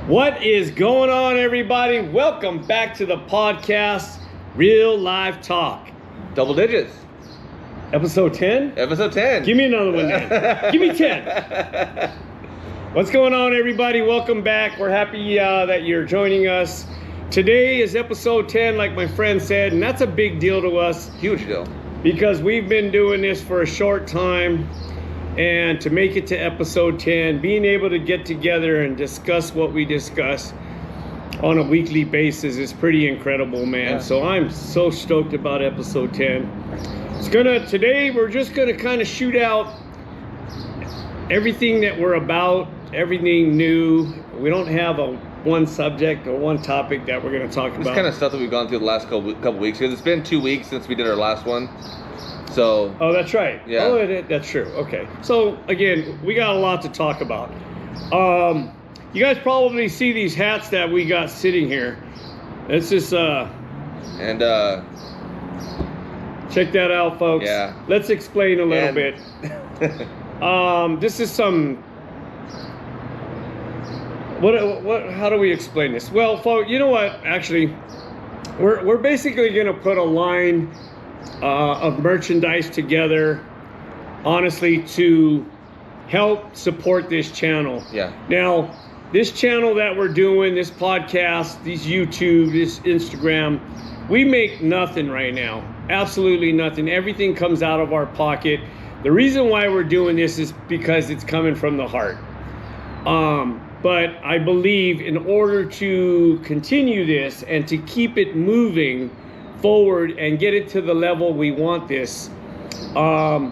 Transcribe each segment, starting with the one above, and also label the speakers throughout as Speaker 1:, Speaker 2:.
Speaker 1: What is going on, everybody? Welcome back to the podcast, Real Life Talk.
Speaker 2: Double digits.
Speaker 1: Episode 10?
Speaker 2: Episode 10.
Speaker 1: Give me another one then. Give me 10. What's going on, everybody? Welcome back. We're happy that you're joining us. Today is episode 10, like my friend said, and that's a big deal to us.
Speaker 2: Huge deal.
Speaker 1: Because we've been doing this for a short time. And to make it to episode 10, being able to get together and discuss what we discuss on a weekly basis is pretty incredible, man.
Speaker 2: Yeah.
Speaker 1: So I'm so stoked about episode 10. Today we're just gonna kind of shoot out everything that we're about, everything new. We don't have one subject or one topic that we're gonna talk about.
Speaker 2: This kind of stuff that we've gone through the last couple weeks, because it's been 2 weeks since we did our last one. So.
Speaker 1: Oh, that's right.
Speaker 2: Yeah.
Speaker 1: Oh, that's true. Okay. So again, we got a lot to talk about. You guys probably see these hats that we got sitting here. It's just
Speaker 2: And
Speaker 1: check that out, folks.
Speaker 2: Yeah.
Speaker 1: Let's explain a little bit. This is some. What? How do we explain this? Well, folks, you know what? Actually, we're basically gonna put a line of merchandise together, honestly, to help support this channel.
Speaker 2: Yeah.
Speaker 1: Now, this channel that we're doing, this podcast, this YouTube, this Instagram, we make nothing right now. Absolutely nothing. Everything comes out of our pocket. The reason why we're doing this is because it's coming from the heart. But I believe in order to continue this and to keep it moving forward and get it to the level we want this, we're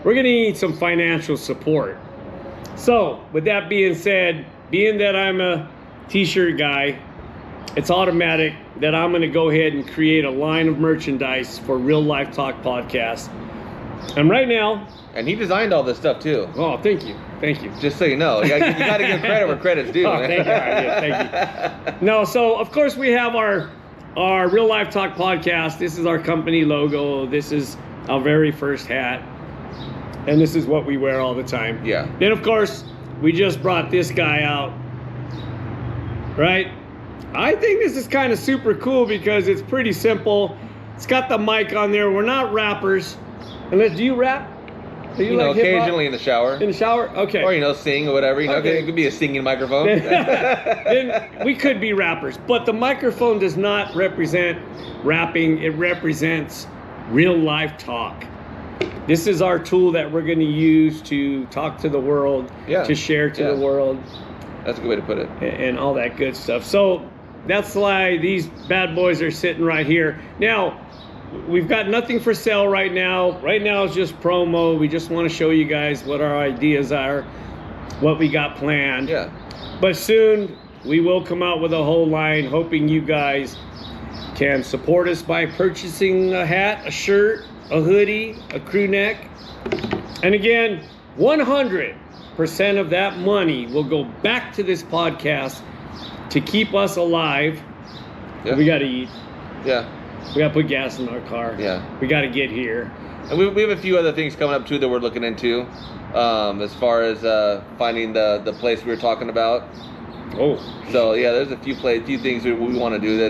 Speaker 1: gonna need some financial support. So with that being said, being that I'm a t-shirt guy, it's automatic that I'm gonna go ahead and create a line of merchandise for Real Life Talk Podcast. And right now,
Speaker 2: and he designed all this stuff too.
Speaker 1: oh, thank you.
Speaker 2: Just so you know, you got to give credit where credit's due.
Speaker 1: Oh, thank you. Thank you. No, so of course we have our Real Life Talk Podcast. This is our company logo. This is our very first hat. And this is what we wear all the time.
Speaker 2: Yeah.
Speaker 1: Then, of course, we just brought this guy out. Right? I think this is kind of super cool because it's pretty simple. It's got the mic on there. We're not rappers. Unless, do you rap? Do
Speaker 2: You know,
Speaker 1: like hip-hop?
Speaker 2: occasionally in the shower.
Speaker 1: In the shower? Okay.
Speaker 2: Or, sing or whatever.
Speaker 1: Okay.
Speaker 2: It could be a singing microphone.
Speaker 1: Then we could be rappers, but the microphone does not represent rapping. It represents real life talk. This is our tool that we're going to use to talk to the world, to share to the world.
Speaker 2: That's a good way to put it.
Speaker 1: And all that good stuff. So that's why these bad boys are sitting right here. Now, we've got nothing for sale right now. Right now it's just promo. We just want to show you guys what our ideas are, what we got planned.
Speaker 2: Yeah. But
Speaker 1: soon we will come out with a whole line, hoping you guys can support us by purchasing a hat, a shirt, a hoodie, a crew neck. And again, 100% of that money will go back to this podcast to keep us alive.
Speaker 2: Yeah.
Speaker 1: We got to eat.
Speaker 2: Yeah.
Speaker 1: We got to put gas in our car.
Speaker 2: Yeah.
Speaker 1: We got to get here.
Speaker 2: And we have a few other things coming up too that we're looking into, as far as finding the place we were talking about.
Speaker 1: Oh.
Speaker 2: So yeah, there's a few things we want to do.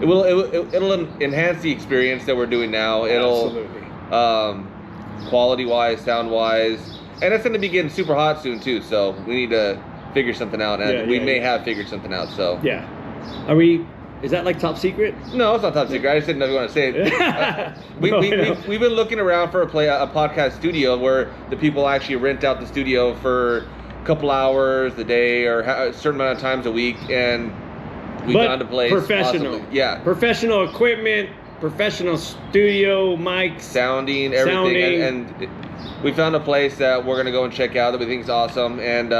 Speaker 2: It'll enhance the experience that we're doing now.
Speaker 1: Absolutely.
Speaker 2: Quality wise, sound wise, and it's going to be getting super hot soon too. So we need to figure something out, and we may have figured something out. So
Speaker 1: yeah, is that like top secret?
Speaker 2: No, it's not top secret. I just didn't know if you want to say it. We've been looking around for a podcast studio where the people actually rent out the studio for a couple hours a day or a certain amount of times a week, and we found a place.
Speaker 1: Professional.
Speaker 2: Possibly. Yeah.
Speaker 1: Professional equipment, professional studio, mics.
Speaker 2: Sounding, everything. And we found a place that we're going to go and check out that we think is awesome and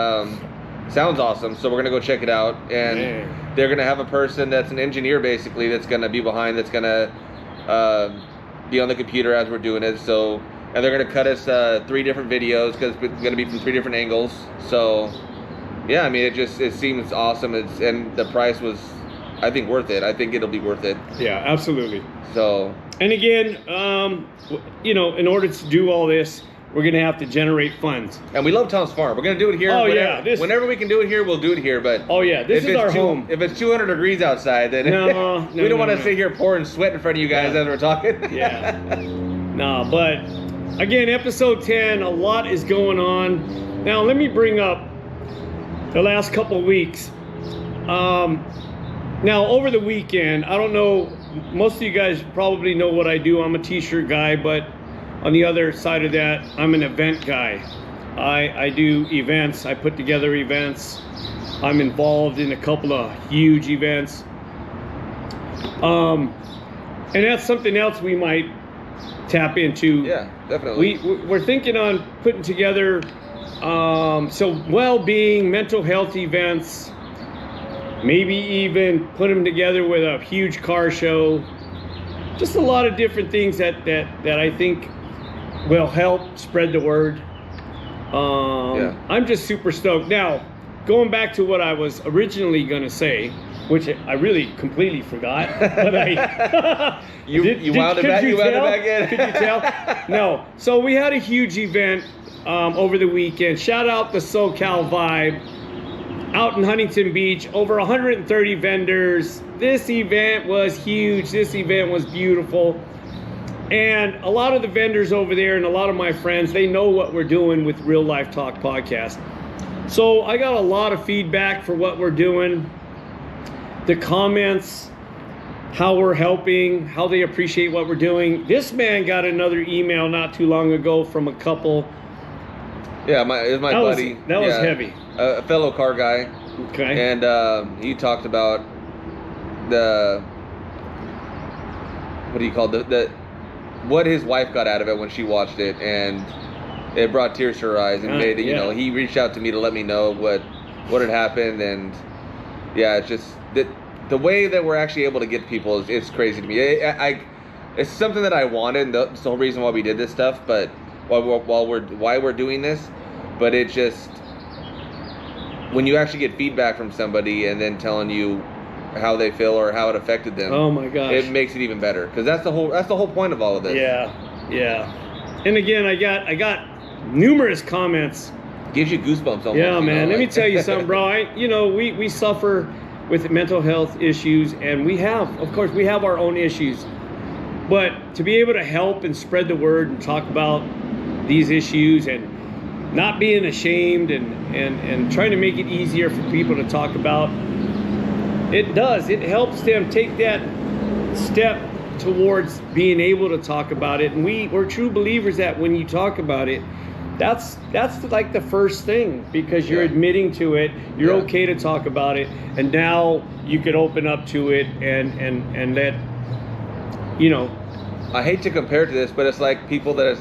Speaker 2: sounds awesome. So we're going to go check it out. And they're going to have a person that's an engineer, basically, that's going to be behind, that's going to be on the computer as we're doing it. So, and they're going to cut us 3 different videos because it's going to be from 3 different angles. So, yeah, I mean, it seems awesome. And the price was, I think, worth it. I think it'll be worth it.
Speaker 1: Yeah, absolutely.
Speaker 2: So.
Speaker 1: And again, in order to do all this, we're going to have to generate funds.
Speaker 2: And we love Tom's Farm. We're going to do it here.
Speaker 1: Oh,
Speaker 2: whenever we can do it here, we'll do it here. But
Speaker 1: this is our home.
Speaker 2: If it's 200 degrees outside, then we don't want to sit here pouring sweat in front of you guys as we're talking.
Speaker 1: No, but again, episode 10, a lot is going on. Now, let me bring up the last couple of weeks. Now, over the weekend, I don't know, most of you guys probably know what I do. I'm a t-shirt guy, but on the other side of that, I'm an event guy. I do events. I put together events. I'm involved in a couple of huge events. And that's something else we might tap into.
Speaker 2: Yeah, definitely.
Speaker 1: We're thinking on putting together well-being, mental health events, maybe even put them together with a huge car show. Just a lot of different things that I think will help spread the word. I'm just super stoked. Now, going back to what I was originally going to say, which I really completely forgot, but
Speaker 2: you wound it back in.
Speaker 1: Could you tell? No. So we had a huge event over the weekend. Shout out the SoCal Vibe out in Huntington Beach. Over 130 vendors. This event was huge. This event was beautiful. And a lot of the vendors over there and a lot of my friends, they know what we're doing with Real Life Talk Podcast. So I got a lot of feedback for what we're doing. The comments, how we're helping, how they appreciate what we're doing. This man got another email not too long ago from a couple.
Speaker 2: Yeah, it was my buddy.
Speaker 1: That was heavy.
Speaker 2: A fellow car guy.
Speaker 1: Okay.
Speaker 2: And he talked about what his wife got out of it when she watched it, and it brought tears to her eyes and made it, he reached out to me to let me know what had happened. And it's just the way that we're actually able to get people it's crazy to me. It's something that I wanted, and that's the whole reason why we did this stuff, but why we're doing this. But it just, when you actually get feedback from somebody and then telling you how they feel or how it affected them,
Speaker 1: oh my gosh,
Speaker 2: it makes it even better, because that's the whole point of all of this.
Speaker 1: And again, I got numerous comments.
Speaker 2: Gives you goosebumps almost.
Speaker 1: Yeah, man. Let me tell you something, bro. We suffer with mental health issues, and we have our own issues. But to be able to help and spread the word and talk about these issues and not being ashamed and trying to make it easier for people to talk about, it helps them take that step towards being able to talk about it. And we're true believers that when you talk about it, that's like the first thing, because you're admitting to it, you're okay to talk about it, and now you could open up to it and let,
Speaker 2: I hate to compare it to this, but it's like people that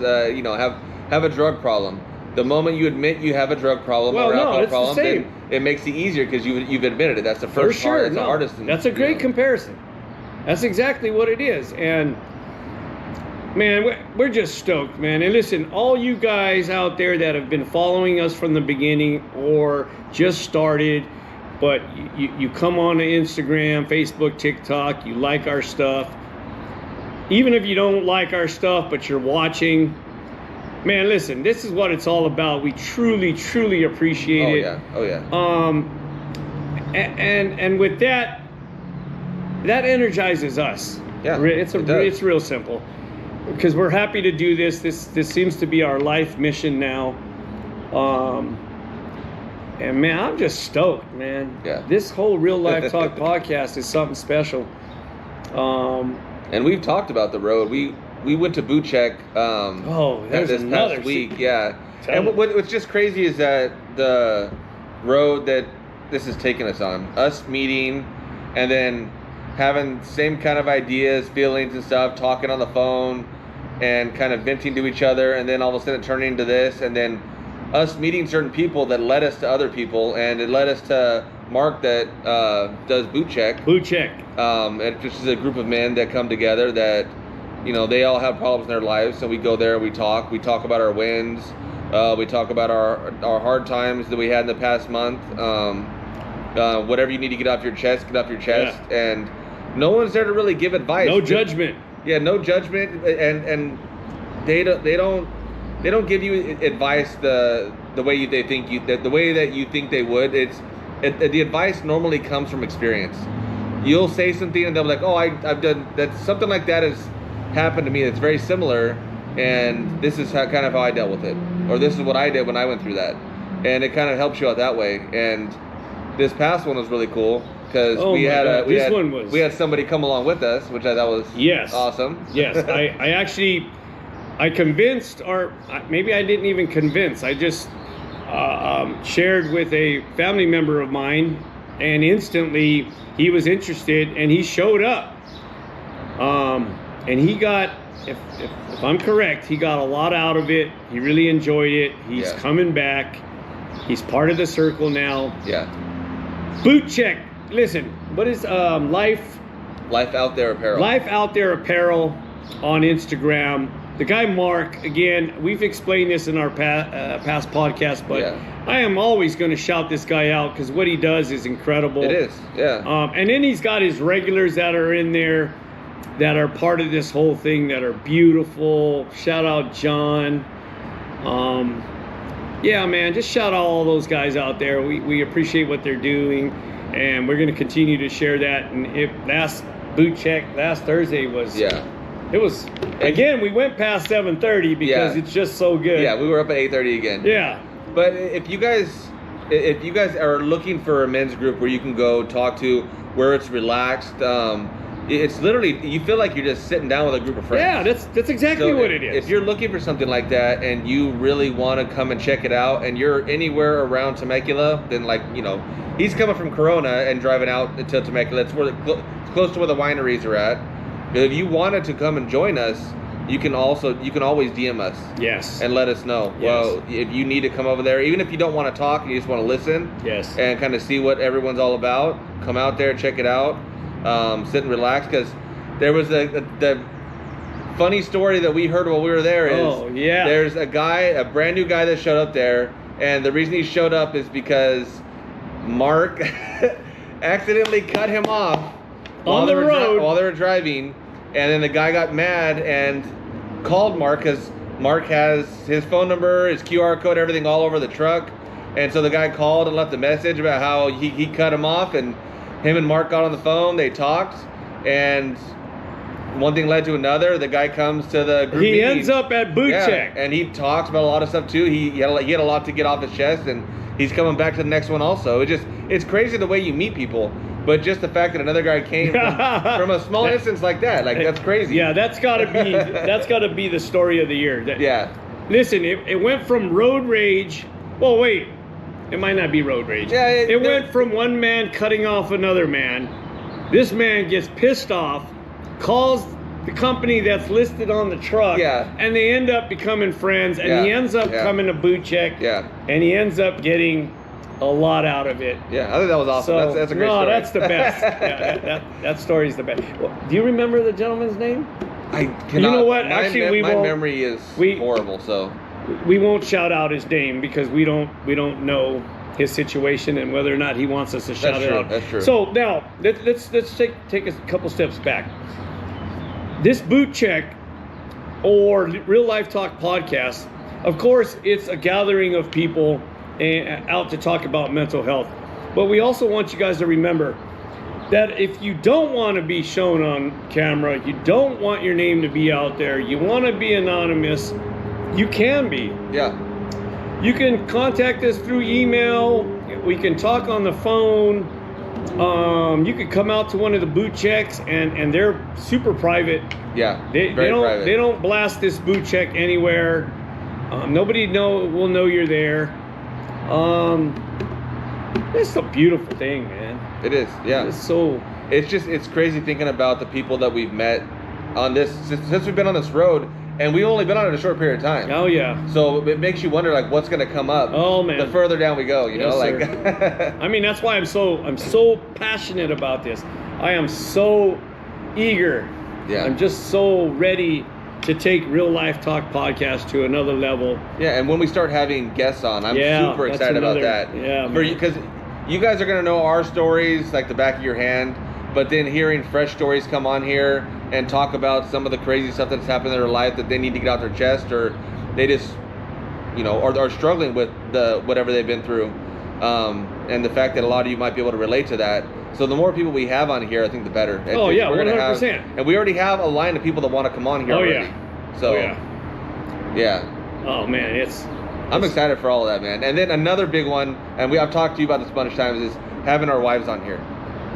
Speaker 2: have a drug problem. The moment you admit you have a drug problem or alcohol problem, then it makes it easier because you've admitted it. That's the first part. It's the hardest.
Speaker 1: That's a great comparison. That's exactly what it is. And man, we're just stoked, man. And listen, all you guys out there that have been following us from the beginning or just started, but you come on to Instagram, Facebook, TikTok, you like our stuff. Even if you don't like our stuff, but you're watching, man, listen, this is what it's all about. We truly, truly appreciate it.
Speaker 2: Oh yeah.
Speaker 1: And with that energizes us.
Speaker 2: Yeah.
Speaker 1: It's real simple, because we're happy to do this. This seems to be our life mission now. And man, I'm just stoked, man.
Speaker 2: Yeah.
Speaker 1: This whole Real Life Talk podcast is something special.
Speaker 2: And we've talked about the road. We went to Boot Check this past week. Yeah. And what's just crazy is that the road that this has taken us on, us meeting and then having same kind of ideas, feelings and stuff, talking on the phone and kind of venting to each other, and then all of a sudden turning into this, and then us meeting certain people that led us to other people, and it led us to Mark that does Boot Check.
Speaker 1: Boot Check.
Speaker 2: It just is a group of men that come together that, they all have problems in their lives, so we go there, we talk about our wins, we talk about our hard times that we had in the past month, whatever you need to get off your chest, and no one's there to really give advice.
Speaker 1: No judgment.
Speaker 2: Yeah, no judgment, and they don't they don't give you advice the way they think the way that you think they would. The advice normally comes from experience. You'll say something and they'll be like, oh, I've done that. Something like that has happened to me that's very similar, and this is kind of how I dealt with it, or this is what I did when I went through that, and it kind of helps you out that way. And this past one was really cool because we had somebody come along with us, which I thought was awesome.
Speaker 1: Yes, I convinced, or maybe I didn't even convince. I just shared with a family member of mine, and instantly he was interested, and he showed up. And he got, if I'm correct, he got a lot out of it. He really enjoyed it. He's coming back. He's part of the circle now.
Speaker 2: Yeah.
Speaker 1: Boot check. Listen, what is Life
Speaker 2: Out There Apparel?
Speaker 1: Life Out There Apparel on Instagram. The guy Mark, again, we've explained this in our past podcast, but I am always going to shout this guy out because what he does is incredible.
Speaker 2: It is, yeah.
Speaker 1: And then he's got his regulars that are in there that are part of this whole thing that are beautiful. Shout out John. Yeah, man, just shout out all those guys out there. We appreciate what they're doing, and we're going to continue to share that. And if last boot check last Thursday was it was, again, we went past 7:30 because it's just so good.
Speaker 2: Yeah, we were up at 8:30 again.
Speaker 1: Yeah.
Speaker 2: But if you guys are looking for a men's group where you can go talk to, where it's relaxed, it's literally, you feel like you're just sitting down with a group of friends.
Speaker 1: Yeah, that's exactly what it is.
Speaker 2: If you're looking for something like that and you really want to come and check it out, and you're anywhere around Temecula, then he's coming from Corona and driving out to Temecula. It's close to where the wineries are at. But if you wanted to come and join us, you can always DM us.
Speaker 1: Yes.
Speaker 2: And let us know.
Speaker 1: Yes.
Speaker 2: Well, if you need to come over there, even if you don't want to talk and you just want to listen.
Speaker 1: Yes.
Speaker 2: And kind of see what everyone's all about, come out there, check it out. Sit and relax, because there was the funny story that we heard while we were there is there's a brand new guy that showed up there, and the reason he showed up is because Mark accidentally cut him off
Speaker 1: on the road
Speaker 2: while they were driving, and then the guy got mad and called Mark because Mark has his phone number, his QR code, everything all over the truck, and so the guy called and left a message about how he cut him off, and him and Mark got on the phone, they talked, and one thing led to another. The guy comes to the group meeting.
Speaker 1: Ends up at boot check.
Speaker 2: And he talks about a lot of stuff too. He had a lot to get off his chest, and he's coming back to the next one also. It's crazy the way you meet people, but just the fact that another guy came from a small instance like that, that's crazy.
Speaker 1: Yeah, that's gotta be the story of the year. Listen, it went from road rage. Well, wait. It might not be road rage.
Speaker 2: Yeah,
Speaker 1: it went from one man cutting off another man. This man gets pissed off, calls the company that's listed on the truck, and they end up becoming friends, and he ends up coming to boot check, and he ends up getting a lot out of it.
Speaker 2: Yeah, I think that was awesome. That's a great story.
Speaker 1: No, that's the best. That story's the best. Well, do you remember the gentleman's name?
Speaker 2: I cannot.
Speaker 1: You know what? Actually,
Speaker 2: my memory is horrible, so.
Speaker 1: We won't shout out his name because we don't know his situation and whether or not he wants us to shout it out.
Speaker 2: That's true.
Speaker 1: So now let's take a couple steps back. This boot check or Real Life Talk podcast, of course, it's a gathering of people out to talk about mental health. But we also want you guys to remember that if you don't want to be shown on camera, you don't want your name to be out there, you want to be anonymous, you can be.
Speaker 2: Yeah.
Speaker 1: You can contact us through email. We can talk on the phone. You could come out to one of the boot checks, and they're super private.
Speaker 2: Yeah.
Speaker 1: They don't blast this boot check anywhere. Nobody will know you're there. It's a beautiful thing, man.
Speaker 2: It is. Yeah. It's crazy thinking about the people that we've met on this since we've been on this road. And we've only been on it a short period of time.
Speaker 1: Oh yeah.
Speaker 2: So it makes you wonder what's going to come up.
Speaker 1: Oh man.
Speaker 2: The further down we go, you know,
Speaker 1: I mean, that's why I'm so passionate about this. I am so eager.
Speaker 2: Yeah.
Speaker 1: I'm just so ready to take Real Life Talk podcast to another level.
Speaker 2: Yeah, and when we start having guests on, I'm super excited about that.
Speaker 1: Yeah.
Speaker 2: Because you guys are going to know our stories like the back of your hand. But then hearing fresh stories come on here and talk about some of the crazy stuff that's happened in their life that they need to get out their chest, or they just are struggling with whatever they've been through, and the fact that a lot of you might be able to relate to that. So the more people we have on here, I think the better.
Speaker 1: Oh yeah, 100%.
Speaker 2: And we already have a line of people that want to come on here already.
Speaker 1: Yeah.
Speaker 2: So yeah.
Speaker 1: Oh man,
Speaker 2: I'm excited for all of that, man. And then another big one, and I've talked to you about this a bunch of times, is having our wives on here.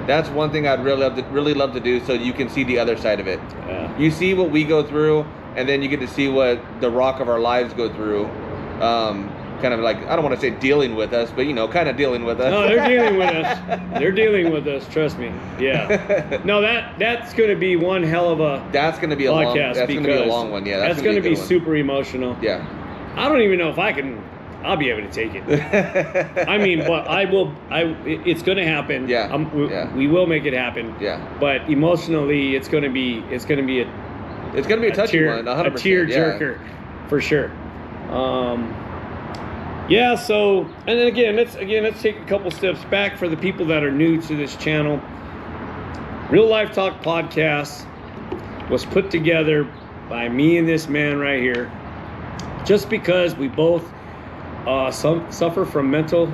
Speaker 2: That's one thing I'd really love to do, so you can see the other side of it.
Speaker 1: Yeah.
Speaker 2: You see what we go through, and then you get to see what the rock of our lives go through. Kind of like, I don't want to say dealing with us, but kind of dealing with us.
Speaker 1: No, they're dealing with us. They're dealing with us. Trust me. Yeah. No, that's going to be one hell of a.
Speaker 2: That's going to be a
Speaker 1: podcast.
Speaker 2: That's going to be a long one. Yeah.
Speaker 1: That's going to be super emotional.
Speaker 2: Yeah.
Speaker 1: I don't even know if I'll be able to take it. I mean, but I will. It's going to happen.
Speaker 2: Yeah.
Speaker 1: We will make it happen.
Speaker 2: Yeah.
Speaker 1: But emotionally, it's going to be a
Speaker 2: touchy one. 100%.
Speaker 1: A tear jerker, for sure. Yeah. So, and then again, let's take a couple steps back for the people that are new to this channel. Real Life Talk Podcast was put together by me and this man right here, just because we both suffer from mental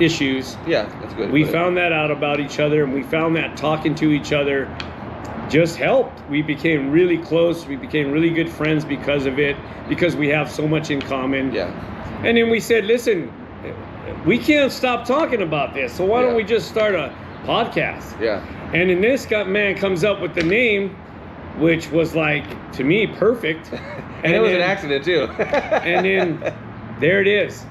Speaker 1: issues.
Speaker 2: Yeah, that's good.
Speaker 1: We found that out about each other, and we found that talking to each other just helped. We became really close. We became really good friends because of it, because we have so much in common.
Speaker 2: Yeah.
Speaker 1: And then we said, listen, we can't stop talking about this, so why don't we just start a podcast?
Speaker 2: Yeah.
Speaker 1: And then this man comes up with the name, which was like, to me, perfect.
Speaker 2: And it was an accident too.
Speaker 1: And then there it is.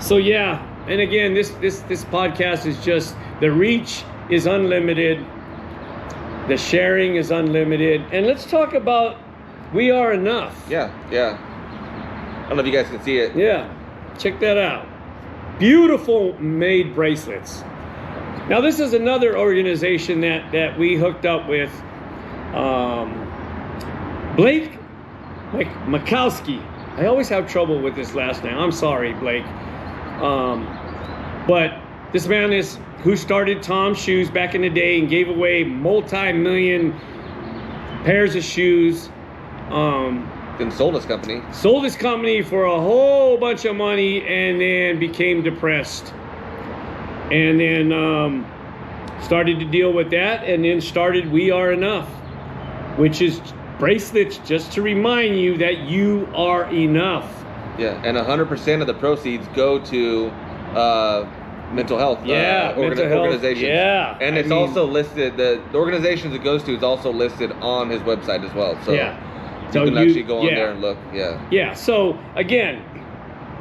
Speaker 1: So yeah, and again, this podcast is just, the reach is unlimited, the sharing is unlimited, and let's talk about We Are Enough.
Speaker 2: Yeah. I don't know if you guys can see it.
Speaker 1: Yeah, check that out. Beautiful made bracelets. Now this is another organization that we hooked up with. Blake Makowski. I always have trouble with this last name. I'm sorry, Blake. But this man is who started Tom's Shoes back in the day and gave away multi-million pairs of shoes.
Speaker 2: Then sold his company.
Speaker 1: Sold his company for a whole bunch of money, and then became depressed. And then started to deal with that, and then started We Are Enough, which is bracelets just to remind you that you are enough.
Speaker 2: Yeah, and 100% of the proceeds go to mental health organizations.
Speaker 1: Yeah.
Speaker 2: And it's also listed, the organizations it goes to is also listed on his website as well. So you can actually go on there and look.
Speaker 1: Yeah, so again,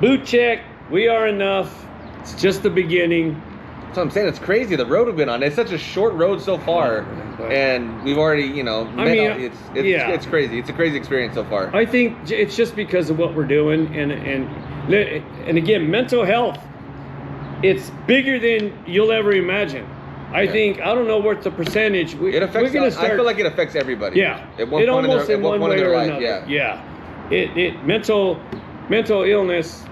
Speaker 1: boot check, We Are Enough. It's just the beginning.
Speaker 2: So I'm saying, it's crazy the road we've been on. It's such a short road so far, and we've already, it's crazy. It's a crazy experience so far.
Speaker 1: I think it's just because of what we're doing, and again, mental health. It's bigger than you'll ever imagine. I think, I don't know what the percentage.
Speaker 2: It affects. I feel like it affects everybody.
Speaker 1: Yeah.
Speaker 2: At one point in their life.
Speaker 1: Yeah. Mental illness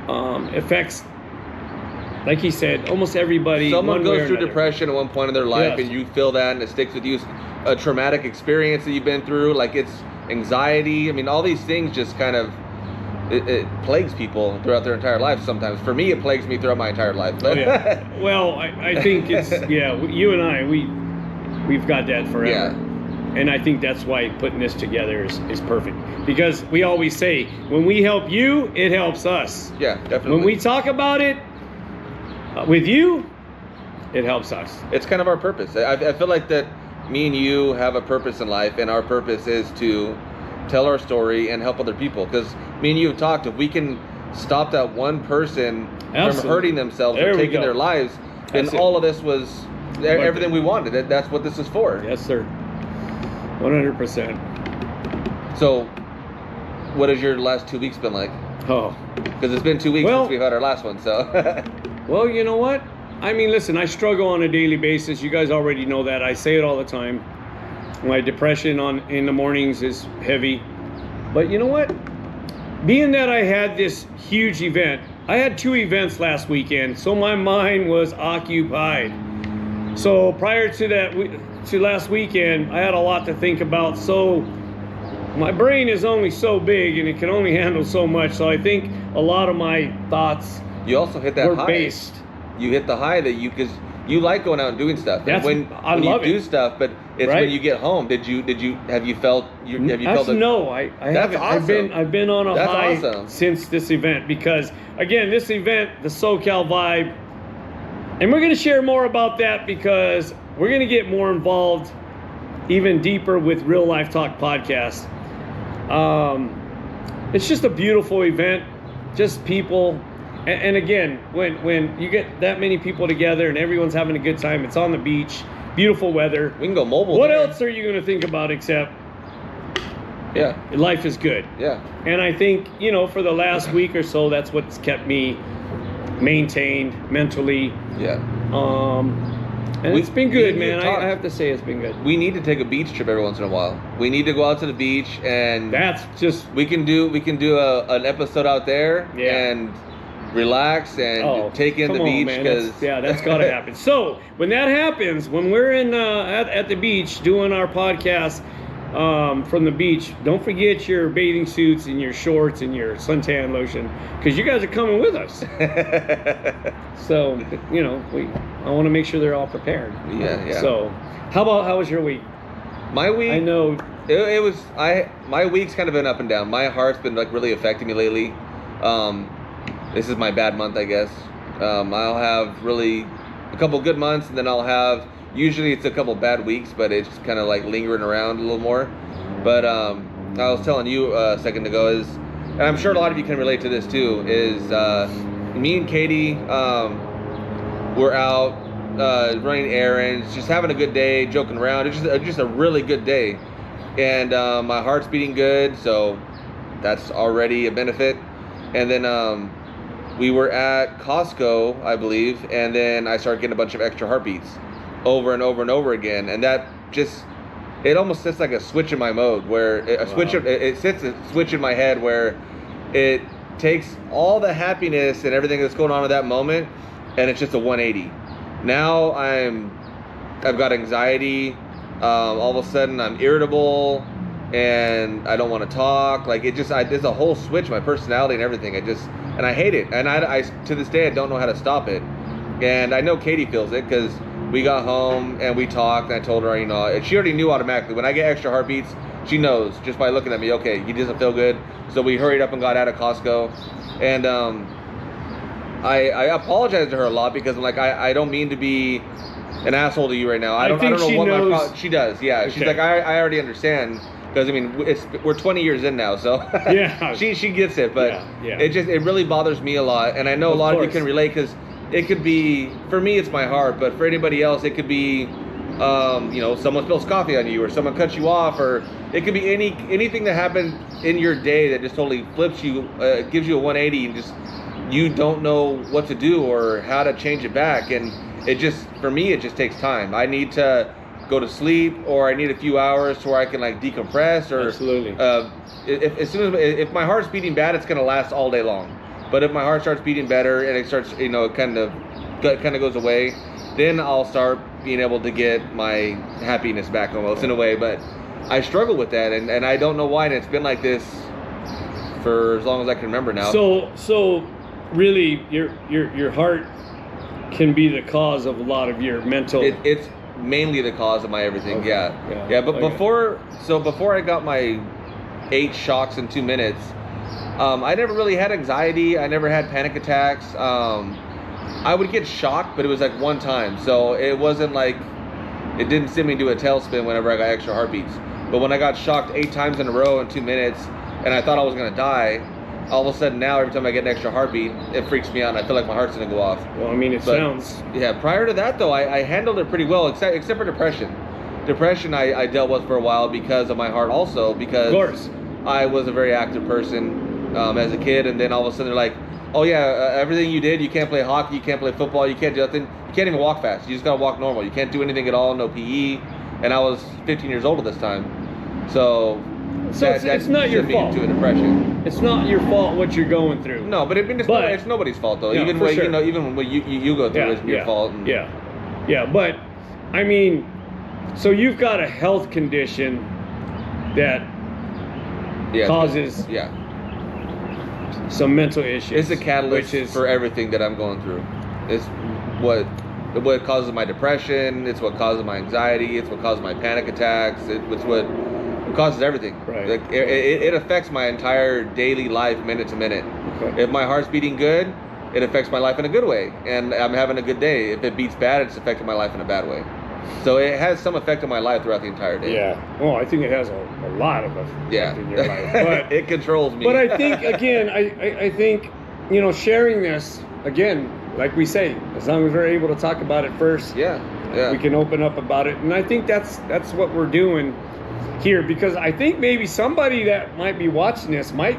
Speaker 1: affects, like he said, almost everybody.
Speaker 2: Someone goes through depression at one point in their life, and you feel that, and it sticks with you. A traumatic experience that you've been through, like it's anxiety. I mean, all these things just kind of it plagues people throughout their entire life. Sometimes, for me, it plagues me throughout my entire life.
Speaker 1: Well, I think it's you and I, we've got that forever.
Speaker 2: Yeah.
Speaker 1: And I think that's why putting this together is perfect. Because we always say, when we help you, it helps us.
Speaker 2: Yeah, definitely.
Speaker 1: When we talk about it with you, it helps us.
Speaker 2: It's kind of our purpose. I feel like that me and you have a purpose in life, and our purpose is to tell our story and help other people. Because me and you have talked, if we can stop that one person from hurting themselves or taking their lives, then all of this was everything we wanted. That's what this is for.
Speaker 1: Yes, sir. 100%.
Speaker 2: So, what has your last 2 weeks been like?
Speaker 1: Oh.
Speaker 2: Because it's been 2 weeks since we've had our last one, so.
Speaker 1: Well, you know what? I mean, listen, I struggle on a daily basis. You guys already know that. I say it all the time. My depression in the mornings is heavy. But you know what? Being that I had this huge event, I had 2 events last weekend, so my mind was occupied. So prior to that, to last weekend, I had a lot to think about. So my brain is only so big and it can only handle so much. So I think a lot of my thoughts
Speaker 2: you also hit that
Speaker 1: were
Speaker 2: high.
Speaker 1: based.
Speaker 2: You hit the high that because you like going out and doing stuff.
Speaker 1: That's
Speaker 2: when you do stuff, but it's
Speaker 1: right?
Speaker 2: when you get home. Have you felt?
Speaker 1: No, I haven't.
Speaker 2: Awesome.
Speaker 1: I've been on a
Speaker 2: That's
Speaker 1: high
Speaker 2: awesome.
Speaker 1: since this event, because again, this event, the SoCal Vibe, and we're going to share more about that because we're going to get more involved, even deeper with Real Life Talk podcast. It's just a beautiful event, just people. And again, when you get that many people together and everyone's having a good time, it's on the beach, beautiful weather.
Speaker 2: We can go mobile.
Speaker 1: What else are you going to think about except life is good?
Speaker 2: Yeah.
Speaker 1: And I think, for the last week or so, that's what's kept me maintained mentally.
Speaker 2: Yeah.
Speaker 1: And it's been good, man. I have to say it's been good.
Speaker 2: We need to take a beach trip every once in a while. We need to go out to the beach, and
Speaker 1: that's just
Speaker 2: we can do an episode out there and relax and take in the beach, because
Speaker 1: that's got to happen. So when that happens, when we're in at the beach doing our podcast from the beach, don't forget your bathing suits and your shorts and your suntan lotion, because you guys are coming with us. So I want to make sure they're all prepared.
Speaker 2: Yeah.
Speaker 1: So how was your week?
Speaker 2: My week,
Speaker 1: I know
Speaker 2: my week's kind of been up and down. My heart's been really affecting me lately. This is my bad month, I guess. I'll have really a couple good months, and then I'll have, usually it's a couple bad weeks, but it's kind of lingering around a little more. But I was telling you a second ago and I'm sure a lot of you can relate to this too, is me and Katie, we're out running errands, just having a good day, joking around. It's just a really good day. And my heart's beating good, so that's already a benefit. And then we were at Costco, I believe, and then I started getting a bunch of extra heartbeats over and over and over again, and that just, it almost sets like a switch in my mode, where it sets a switch in my head where it takes all the happiness and everything that's going on at that moment, and it's just a 180. Now I've got anxiety. All of a sudden I'm irritable, and I don't want to talk. There's a whole switch, my personality and everything. And I hate it. And I to this day, I don't know how to stop it. And I know Katie feels it, because we got home and we talked, and I told her, and she already knew automatically. When I get extra heartbeats, she knows just by looking at me, okay, he doesn't feel good. So we hurried up and got out of Costco. And I apologize to her a lot, because I don't mean to be an asshole to you right now. I don't know what my problem. She does, yeah. Okay. She's like, I already understand. Because we're 20 years in now, so she gets it, but it really bothers me a lot, and I know a lot of you can relate, because it could be, for me it's my heart, but for anybody else it could be, someone spills coffee on you, or someone cuts you off, or it could be anything that happened in your day that just totally flips you, gives you a 180, and just you don't know what to do or how to change it back, and for me it just takes time. I need to go to sleep, or I need a few hours to where I can decompress, or
Speaker 1: absolutely.
Speaker 2: If my heart's beating bad, it's gonna last all day long. But if my heart starts beating better and it starts, it kind of goes away, then I'll start being able to get my happiness back almost in a way. But I struggle with that, and I don't know why, and it's been like this for as long as I can remember now.
Speaker 1: So really, your heart can be the cause of a lot of your mental.
Speaker 2: It's mainly the cause of my everything. Okay. Yeah. But before I got my 8 shocks in 2 minutes, I never really had anxiety. I never had panic attacks. I would get shocked, but it was one time, so it wasn't it didn't send me into a tailspin whenever I got extra heartbeats. But when I got shocked 8 times in a row in 2 minutes, and I thought I was gonna die, all of a sudden now every time I get an extra heartbeat, it freaks me out, and I feel like my heart's gonna go off.
Speaker 1: Well, sounds.
Speaker 2: Yeah, prior to that though, I handled it pretty well, except for depression. Depression I dealt with for a while because of my heart also, because
Speaker 1: of course
Speaker 2: I was a very active person as a kid, and then all of a sudden they're like, oh yeah, everything you did, you can't play hockey, you can't play football, you can't do nothing, you can't even walk fast, you just gotta walk normal, you can't do anything at all, no PE, and I was 15 years old at this time, so
Speaker 1: it's not your fault.
Speaker 2: To a depression.
Speaker 1: It's not your fault what you're going through.
Speaker 2: No, but it's nobody's fault though. Even when even when you go through, it's your fault. And
Speaker 1: but so you've got a health condition that causes some mental issues.
Speaker 2: It's a catalyst for everything that I'm going through. It's what causes my depression. It's what causes my anxiety. It's what causes my panic attacks. It's what causes everything.
Speaker 1: Right.
Speaker 2: Like, it affects my entire daily life, minute to minute. Okay. If my heart's beating good, it affects my life in a good way, and I'm having a good day. If it beats bad, it's affecting my life in a bad way. So it has some effect on my life throughout the entire day.
Speaker 1: Yeah. Well, I think it has a lot of effect in your life. But
Speaker 2: it controls me.
Speaker 1: But I think, again, I think, sharing this, again, like we say, as long as we're able to talk about it first, we can open up about it. And I think that's what we're doing here, because I think maybe somebody that might be watching this might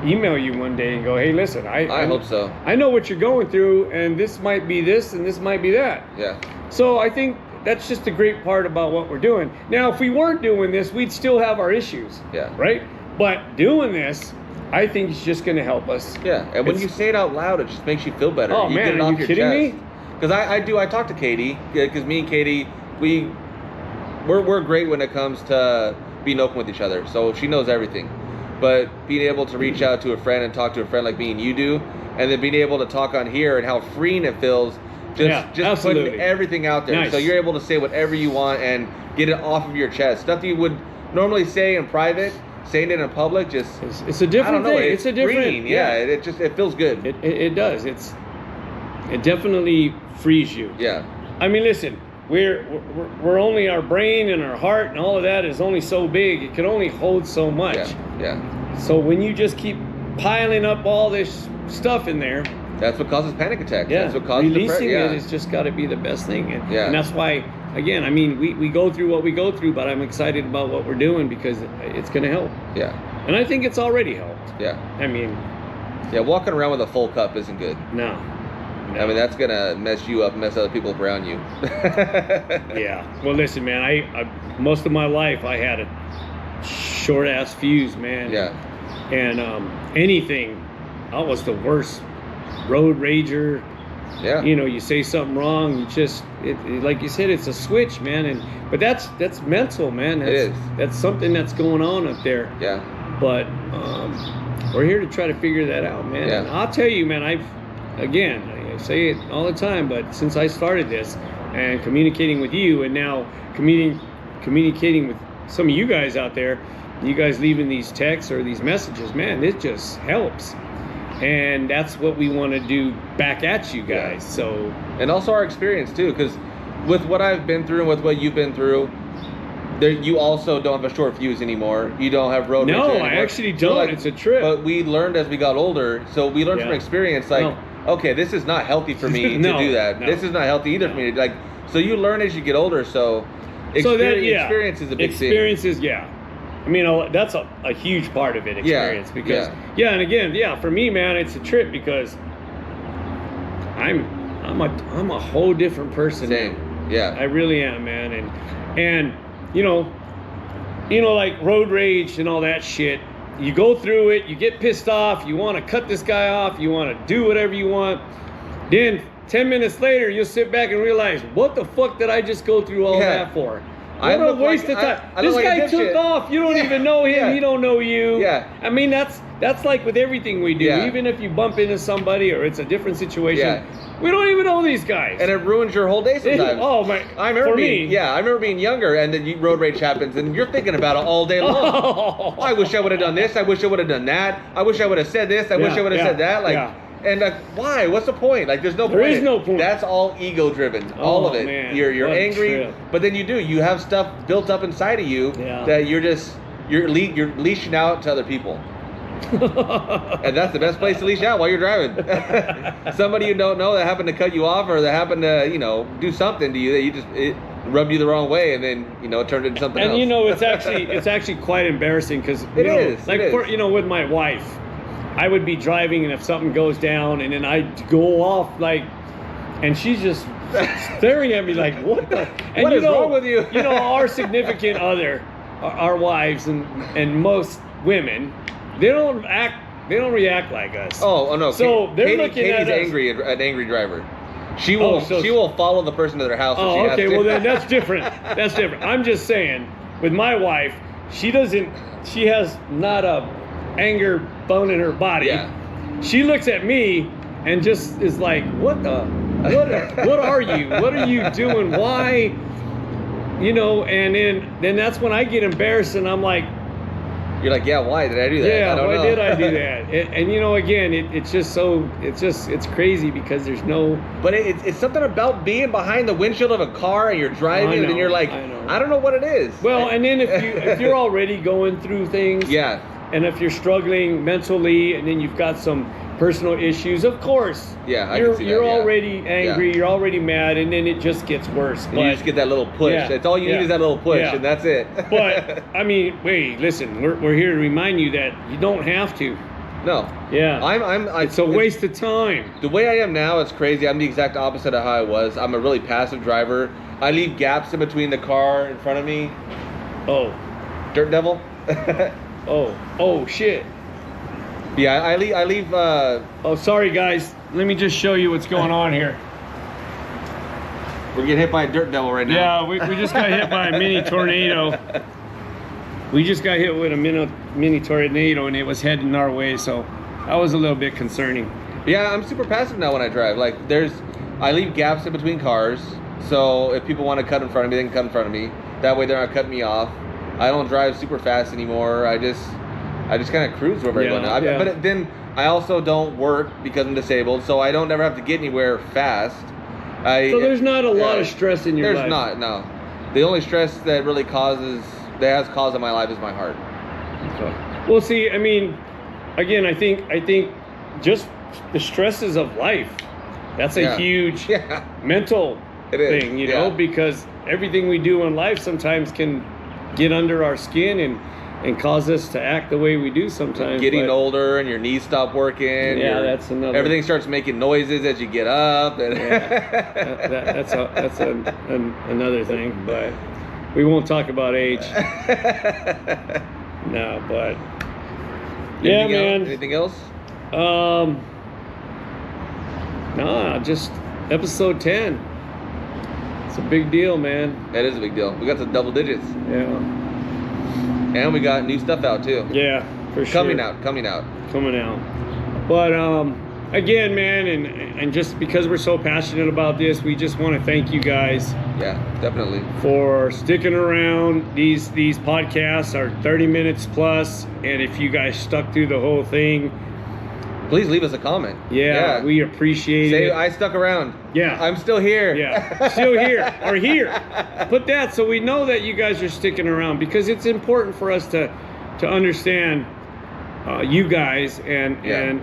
Speaker 1: email you one day and go, hey, listen, I
Speaker 2: hope so.
Speaker 1: I know what you're going through, and this might be this, and this might be that.
Speaker 2: Yeah.
Speaker 1: So I think that's just the great part about what we're doing. Now, if we weren't doing this, we'd still have our issues. Yeah. Right? But doing this, I think it's just going to help us.
Speaker 2: Yeah. And when you say it out loud, it just makes you feel better.
Speaker 1: Oh, man,
Speaker 2: get it
Speaker 1: are
Speaker 2: off
Speaker 1: you
Speaker 2: your
Speaker 1: kidding
Speaker 2: chest.
Speaker 1: me?
Speaker 2: Because I talk to Katie, because me and Katie, we're great when it comes to being open with each other. So she knows everything. But being able to reach out to a friend and talk to a friend like me and you do, and then being able to talk on here and how freeing it feels, just putting everything out there. Nice. So you're able to say whatever you want and get it off of your chest. Stuff that you would normally say in private, saying it in public, just
Speaker 1: it's a different thing. It's a different
Speaker 2: freeing. Yeah, it feels good.
Speaker 1: It does. It definitely frees you.
Speaker 2: Yeah.
Speaker 1: I mean, listen, we're only, our brain and our heart and all of that is only so big. It can only hold so much.
Speaker 2: Yeah.
Speaker 1: So when you just keep piling up all this stuff in there,
Speaker 2: that's what causes panic attacks.
Speaker 1: Yeah.
Speaker 2: That's what causes
Speaker 1: releasing it has just got to be the best thing. And that's why, again, I mean, we go through what we go through, but I'm excited about what we're doing because it's going to help.
Speaker 2: Yeah.
Speaker 1: And I think it's already helped.
Speaker 2: Yeah.
Speaker 1: I mean,
Speaker 2: walking around with a full cup isn't good.
Speaker 1: No.
Speaker 2: I mean, that's going to mess you up, mess other people up around you.
Speaker 1: Yeah. Well, listen, man, I most of my life I had a short ass fuse, man.
Speaker 2: Yeah.
Speaker 1: And anything, I was the worst road rager.
Speaker 2: Yeah.
Speaker 1: You say something wrong, you just like you said, it's a switch, man. But that's mental, man.
Speaker 2: It is.
Speaker 1: That's something that's going on up there.
Speaker 2: Yeah.
Speaker 1: But we're here to try to figure that out, man.
Speaker 2: Yeah.
Speaker 1: And I'll tell you, man, I say it all the time, but since I started this and communicating with you, and now communicating with some of you guys out there, you guys leaving these texts or these messages, man, it just helps. And that's what we want to do back at you guys. So,
Speaker 2: and also our experience too, because with what I've been through and with what you've been through, you also don't have a short fuse anymore. You don't have road rage anymore.
Speaker 1: No, I actually don't. So it's a trip.
Speaker 2: But we learned as we got older. So we learned from experience, okay, this is not healthy for me to do that. No. This is not healthy either for me. So you learn as you get older. So experience is a big thing.
Speaker 1: Experiences, I mean, that's a huge part of it, experience. Because, and again, for me, man, it's a trip because I'm a whole different person.
Speaker 2: Same.
Speaker 1: Now.
Speaker 2: Yeah.
Speaker 1: I really am, man. And like road rage and all that shit. You go through it, you get pissed off, you want to cut this guy off, you want to do whatever you want. Then 10 minutes later, you'll sit back and realize, what the fuck did I just go through all that for? What a waste of time. This guy took off. You don't even know him. He don't know you.
Speaker 2: Yeah.
Speaker 1: I mean, that's like with everything we do. Yeah. Even if you bump into somebody or it's a different situation, we don't even know these guys.
Speaker 2: And it ruins your whole day sometimes.
Speaker 1: I remember
Speaker 2: being younger, and then road rage happens, and you're thinking about it all day long. I wish I would have done this. I wish I would have done that. I wish I would have said this. I wish I would have said that. And why? What's the point? There's no point.
Speaker 1: There is no point.
Speaker 2: That's all ego driven. All of it.
Speaker 1: Man.
Speaker 2: You're angry, but then you have stuff built up inside of you that you're leashing out to other people. And that's the best place to leash out while you're driving. Somebody you don't know that happened to cut you off, or that happened to do something to you that it rubbed you the wrong way, and then it turned into something else.
Speaker 1: And it's actually quite embarrassing because with my wife, I would be driving, and if something goes down, and then I'd go off and she's just staring at me like, what the? And
Speaker 2: what is wrong with you?
Speaker 1: Our significant other, our wives, and most women, they don't react like us.
Speaker 2: Oh no!
Speaker 1: So they're looking at us.
Speaker 2: Katie's an angry driver. She will follow the person to their house.
Speaker 1: Oh, okay. Well, then that's different. That's different. I'm just saying, with my wife, she has not a anger bone in her body.
Speaker 2: Yeah.
Speaker 1: She looks at me and just is like, what are you? What are you doing? Why? You know, and then that's when I get embarrassed and I'm like,
Speaker 2: you're like, yeah, why did I do that?
Speaker 1: yeah,
Speaker 2: I don't
Speaker 1: why
Speaker 2: know.
Speaker 1: did I do that? And you know, again, it's crazy because there's no.
Speaker 2: But it's something about being behind the windshield of a car and you're driving and you're like, I don't know what it is.
Speaker 1: Well, and then if you're already going through things,
Speaker 2: yeah,
Speaker 1: and if you're struggling mentally, and then you've got some personal issues, of course,
Speaker 2: yeah,
Speaker 1: you're already angry, you're already mad, and then it just gets worse.
Speaker 2: And you just get that little push.
Speaker 1: Yeah,
Speaker 2: That's all you need is that little push, and that's it.
Speaker 1: But I mean, wait, listen, we're here to remind you that you don't have to.
Speaker 2: No.
Speaker 1: Yeah. It's a waste of time.
Speaker 2: The way I am now, it's crazy. I'm the exact opposite of how I was. I'm a really passive driver. I leave gaps in between the car in front of me.
Speaker 1: Oh.
Speaker 2: Dirt devil.
Speaker 1: Oh shit.
Speaker 2: Yeah, I leave.
Speaker 1: Oh, sorry guys. Let me just show you what's going on here.
Speaker 2: We're getting hit by a dirt devil right now.
Speaker 1: Yeah, we just got hit by a mini tornado. We just got hit with a mini tornado, and it was heading our way, so that was a little bit concerning.
Speaker 2: Yeah, I'm super passive now when I drive. Like, I leave gaps in between cars, so if people want to cut in front of me, they can cut in front of me. That way they're not cutting me off. I don't drive super fast anymore. I just kind of cruise wherever I go now. But then I also don't work because I'm disabled, so I don't ever have to get anywhere fast.
Speaker 1: So there's not a lot of stress in your life?
Speaker 2: There's not, no. The only stress that really that has caused in my life is my heart.
Speaker 1: So, well, see, I mean, again, I think just the stresses of life, that's a huge mental thing, you know, because everything we do in life sometimes can get under our skin and cause us to act the way we do sometimes.
Speaker 2: Getting older and your knees stop working.
Speaker 1: Yeah, that's another.
Speaker 2: Everything starts making noises as you get up. And
Speaker 1: that's another thing, but we won't talk about age. No, but man.
Speaker 2: Anything else?
Speaker 1: Nah, just episode 10. It's a big deal, man.
Speaker 2: That is a big deal. We got to double digits.
Speaker 1: Yeah.
Speaker 2: And we got new stuff out too.
Speaker 1: Yeah, for sure.
Speaker 2: Coming out.
Speaker 1: But again, man, and just because we're so passionate about this, we just want to thank you guys.
Speaker 2: Yeah, definitely.
Speaker 1: For sticking around. These podcasts are 30 minutes plus, and if you guys stuck through the whole thing,
Speaker 2: please leave us a comment.
Speaker 1: Yeah. We appreciate it.
Speaker 2: Say, I stuck around.
Speaker 1: Yeah.
Speaker 2: I'm still here.
Speaker 1: Yeah. Still here. Or here. Put that so we know that you guys are sticking around, because it's important for us to understand you guys and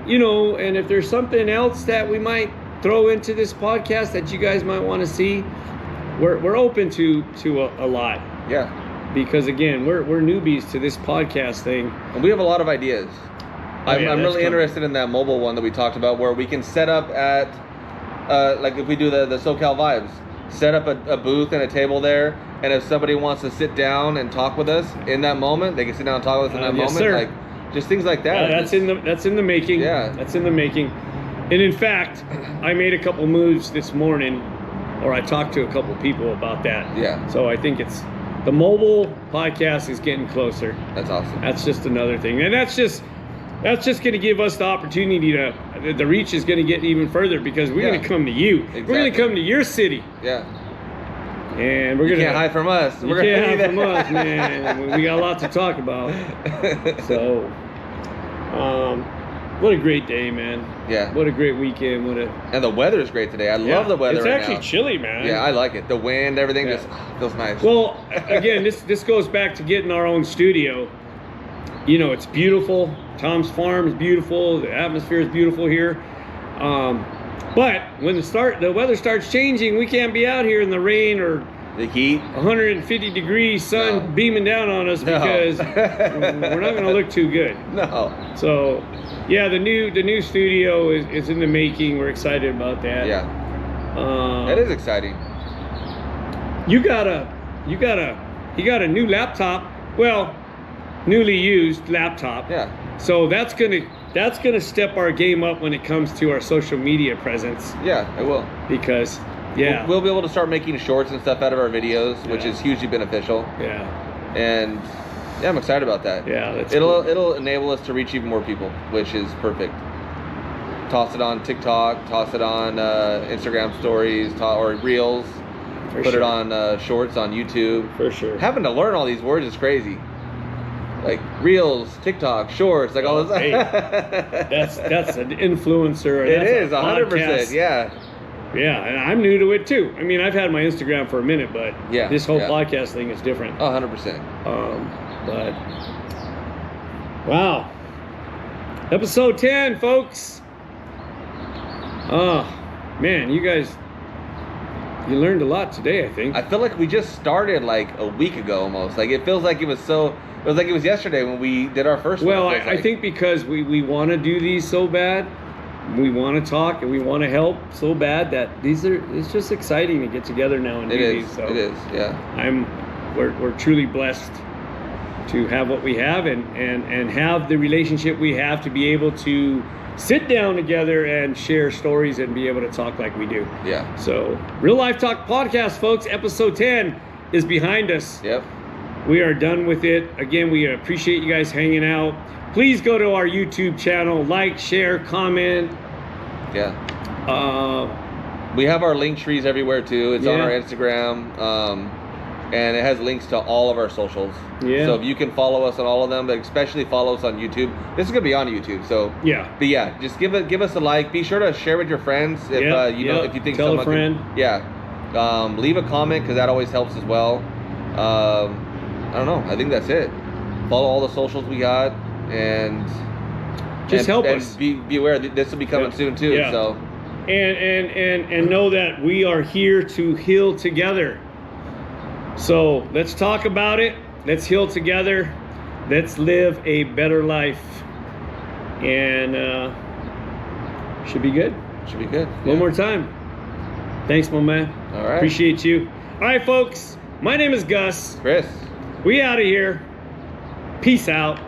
Speaker 1: you know, and if there's something else that we might throw into this podcast that you guys might want to see, we're open to a lot.
Speaker 2: Yeah.
Speaker 1: Because again, we're newbies to this podcast thing.
Speaker 2: And we have a lot of ideas. I'm really interested in that mobile one that we talked about, where we can set up at, like if we do the SoCal Vibes, set up a booth and a table there, and if somebody wants to sit down and talk with us in that moment, they can sit down and talk with us in that moment.
Speaker 1: Sir.
Speaker 2: Like, just things like that.
Speaker 1: That's in the making.
Speaker 2: Yeah.
Speaker 1: That's in the making. And in fact, I made a couple moves this morning, or I talked to a couple people about that.
Speaker 2: Yeah.
Speaker 1: So I think the mobile podcast is getting closer.
Speaker 2: That's awesome.
Speaker 1: That's just another thing. And that's just going to give us the opportunity the reach is going to get even further, because we're going to come to you.
Speaker 2: Exactly.
Speaker 1: We're going to come to your city.
Speaker 2: Yeah.
Speaker 1: And we're going to.
Speaker 2: You can't hide from us.
Speaker 1: You can't hide from us, man. We got a lot to talk about. So, what a great day, man.
Speaker 2: Yeah.
Speaker 1: What a great weekend.
Speaker 2: And the weather is great today. I love the weather.
Speaker 1: It's actually chilly, man.
Speaker 2: Yeah, I like it. The wind, everything just feels nice.
Speaker 1: Well, again, this goes back to getting our own studio. You know, it's beautiful. Tom's farm is beautiful. The atmosphere is beautiful here. But when the weather starts changing, we can't be out here in the rain or
Speaker 2: the heat,
Speaker 1: 150 degrees sun beaming down on us, because we're not going to look too good.
Speaker 2: No.
Speaker 1: So, yeah, the new studio is in the making. We're excited about that.
Speaker 2: Yeah. That is exciting.
Speaker 1: You got a new laptop. Well, newly used laptop.
Speaker 2: Yeah.
Speaker 1: So that's gonna step our game up when it comes to our social media presence.
Speaker 2: Yeah, it will.
Speaker 1: Because
Speaker 2: we'll be able to start making shorts and stuff out of our videos, which is hugely beneficial.
Speaker 1: Yeah.
Speaker 2: And Yeah, I'm excited about that.
Speaker 1: Yeah, that's
Speaker 2: it'll enable us to reach even more people, which is perfect. Toss it on TikTok, toss it on Instagram stories, or Reels. Put it on Shorts on YouTube.
Speaker 1: For sure.
Speaker 2: Having to learn all these words is crazy. Like Reels, TikTok, Shorts, like all this.
Speaker 1: Hey, that's an influencer.
Speaker 2: It is 100%. Yeah.
Speaker 1: Yeah, and I'm new to it too. I mean, I've had my Instagram for a minute, but
Speaker 2: yeah,
Speaker 1: this whole podcast thing is different.
Speaker 2: 100%.
Speaker 1: But wow, episode 10, folks. Oh man, you guys, you learned a lot today. I think.
Speaker 2: I feel like we just started like a week ago almost. Like it feels like it was like it was yesterday when we did our first
Speaker 1: one.
Speaker 2: Well,
Speaker 1: I think because we want to do these so bad. We want to talk and we want to help so bad that it's just exciting to get together now and do these. So
Speaker 2: it is, yeah.
Speaker 1: We're truly blessed to have what we have and have the relationship we have to be able to sit down together and share stories and be able to talk like we do.
Speaker 2: Yeah.
Speaker 1: So Real Life Talk Podcast, folks, episode 10 is behind us.
Speaker 2: Yep.
Speaker 1: We are done with it. Again, we appreciate you guys hanging out. Please go to our YouTube channel, like, share, comment.
Speaker 2: Yeah. We have our link trees everywhere too. It's on our Instagram, and it has links to all of our socials.
Speaker 1: Yeah.
Speaker 2: So if you can follow us on all of them, but especially follow us on YouTube. This is gonna be on YouTube. So
Speaker 1: yeah.
Speaker 2: But yeah, just give us a like. Be sure to share with your friends if if you think
Speaker 1: tell a friend.
Speaker 2: Leave a comment because that always helps as well. I don't know. I think that's it. Follow all the socials we got and
Speaker 1: help us.
Speaker 2: Be aware this will be coming soon too.
Speaker 1: Yeah.
Speaker 2: So
Speaker 1: and know that we are here to heal together. So let's talk about it. Let's heal together. Let's live a better life. And should be good.
Speaker 2: Should be good.
Speaker 1: One more time. Thanks, my man.
Speaker 2: All right.
Speaker 1: Appreciate you. All right, folks. My name is Gus.
Speaker 2: Chris.
Speaker 1: We out of here. Peace out.